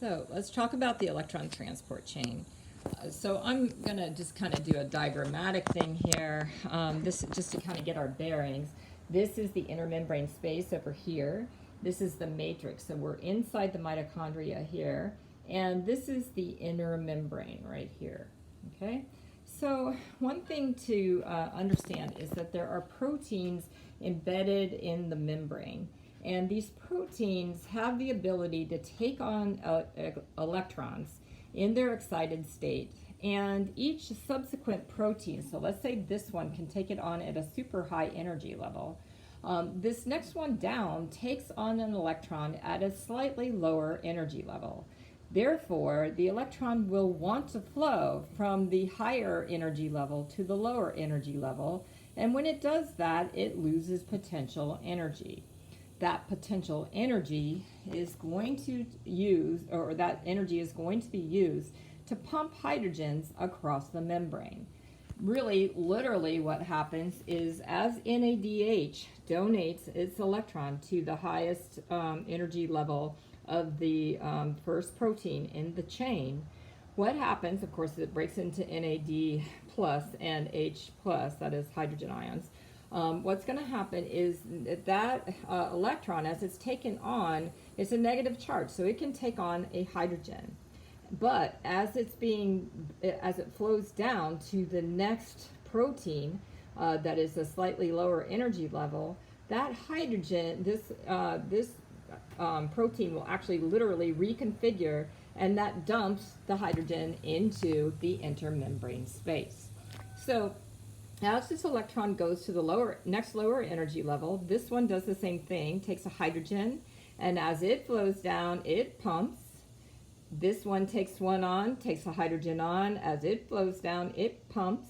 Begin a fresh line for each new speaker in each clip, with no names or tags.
So let's talk about the electron transport chain. So I'm going to just kind of do a diagrammatic thing here, this just to kind of get our bearings. This is the intermembrane space over here. This is the matrix. So we're inside the mitochondria here. And this is the inner membrane right here. Okay? So one thing to understand is that there are proteins embedded in the membrane. And these proteins have the ability to take on electrons in their excited state. And each subsequent protein, so let's say this one can take it on at a super high energy level. This next one down takes on an electron at a slightly lower energy level. Therefore, the electron will want to flow from the higher energy level to the lower energy level. And when it does that, it loses potential energy. That potential energy is going to be used to pump hydrogens across the membrane. Really, literally what happens is as NADH donates its electron to the highest energy level of the first protein in the chain, what happens, of course, it breaks into NAD plus and H plus, that is hydrogen ions. What's going to happen is that electron, as it's taken on, it's a negative charge, so it can take on a hydrogen. But as it flows down to the next protein that is a slightly lower energy level, that hydrogen, this protein will actually literally reconfigure, and that dumps the hydrogen into the intermembrane space. So as this electron goes to the next lower energy level, this one does the same thing, takes a hydrogen, and as it flows down, it pumps. This one takes one on, takes a hydrogen on. As it flows down, it pumps.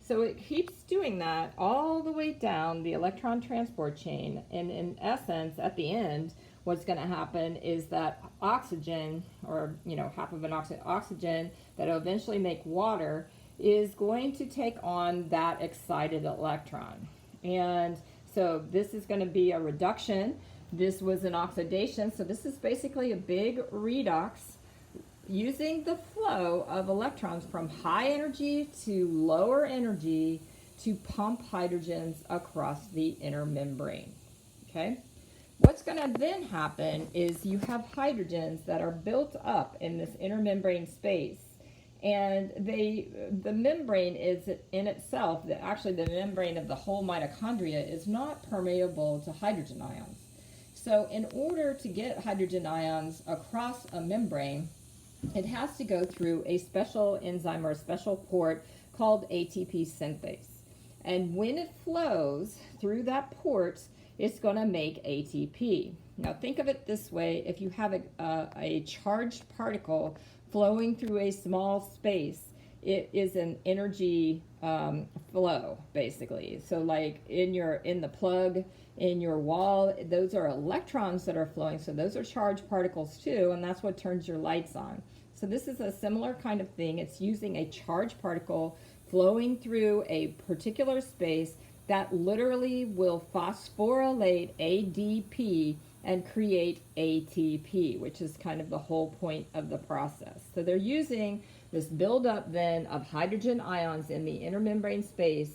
So it keeps doing that all the way down the electron transport chain. And in essence, at the end, what's going to happen is that oxygen, or half of an oxygen that will eventually make water, is going to take on that excited electron. And so this is going to be a reduction. This was an oxidation. So this is basically a big redox using the flow of electrons from high energy to lower energy to pump hydrogens across the inner membrane. Okay? What's going to then happen is you have hydrogens that are built up in this inner membrane space. And the membrane is in itself, actually the membrane of the whole mitochondria is not permeable to hydrogen ions. So in order to get hydrogen ions across a membrane, it has to go through a special enzyme or a special port called ATP synthase. And when it flows through that port, it's going to make ATP. Now think of it this way: if you have a charged particle flowing through a small space, it is an energy flow, basically. So like in the plug in your wall, those are electrons that are flowing, so those are charged particles too, and that's what turns your lights on. So this is a similar kind of thing. It's using a charged particle flowing through a particular space that literally will phosphorylate ADP and create ATP, which is kind of the whole point of the process. So they're using this buildup then of hydrogen ions in the intermembrane space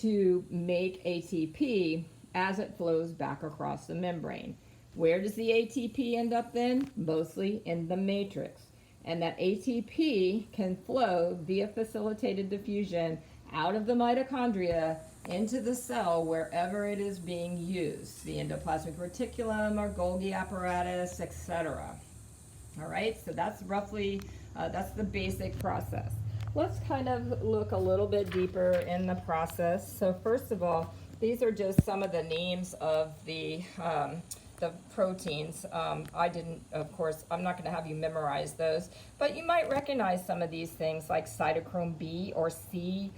to make ATP as it flows back across the membrane. Where does the ATP end up then? Mostly in the matrix. And that ATP can flow via facilitated diffusion out of the mitochondria into the cell wherever it is being used, the endoplasmic reticulum or Golgi apparatus, etc. All right, so that's roughly, that's the basic process. Let's kind of look a little bit deeper in the process. So first of all, these are just some of the names of the proteins. I didn't, of course, I'm not going to have you memorize those, but you might recognize some of these things like cytochrome B or C,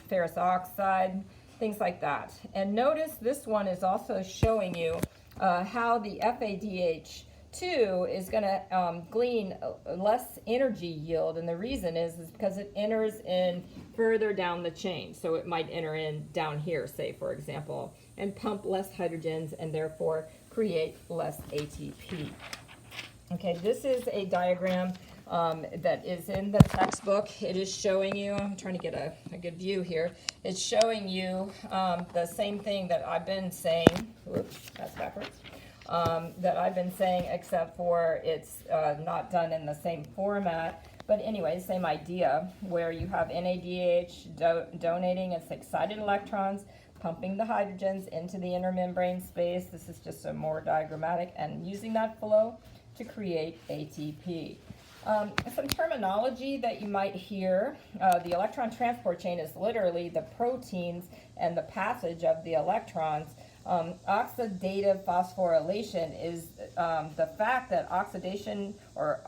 ferrous oxide, things like that. And notice this one is also showing you how the FADH2 is going to glean less energy yield, and the reason is because it enters in further down the chain. So it might enter in down here, say, for example, and pump less hydrogens and therefore create less ATP. Okay, this is a diagram that is in the textbook. It is showing you, I'm trying to get a good view here. It's showing you the same thing that I've been saying. Whoops, that's backwards. That I've been saying, except for it's not done in the same format. But anyway, same idea, where you have NADH donating its excited electrons, pumping the hydrogens into the intermembrane space. This is just a more diagrammatic, and using that flow to create ATP. Some terminology that you might hear, the electron transport chain is literally the proteins and the passage of the electrons. Oxidative phosphorylation is the fact that oxidation or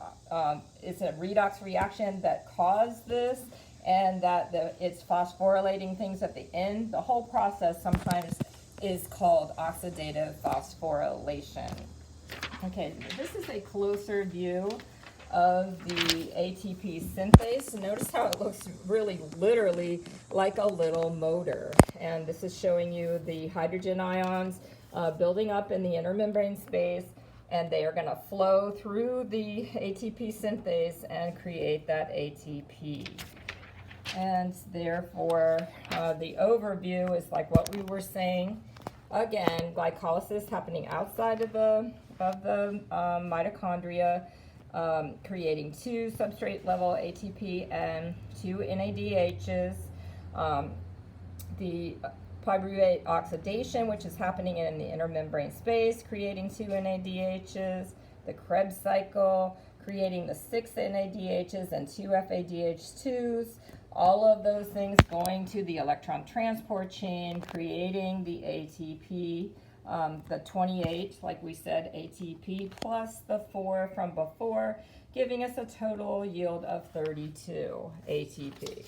it's a redox reaction that caused this, and that it's phosphorylating things at the end. The whole process sometimes is called oxidative phosphorylation. Okay, this is a closer view of the ATP synthase. Notice how it looks really literally like a little motor. And this is showing you the hydrogen ions building up in the intermembrane space, and they are going to flow through the ATP synthase and create that ATP. And therefore, the overview is like what we were saying. Again, glycolysis happening outside of the mitochondria, creating 2 substrate level ATP and 2 NADHs. The pyruvate oxidation, which is happening in the intermembrane space, creating 2 NADHs. The Krebs cycle, creating the 6 NADHs and 2 FADH2s. All of those things going to the electron transport chain, creating the ATP. The 28, like we said, ATP plus the 4 from before, giving us a total yield of 32 ATP.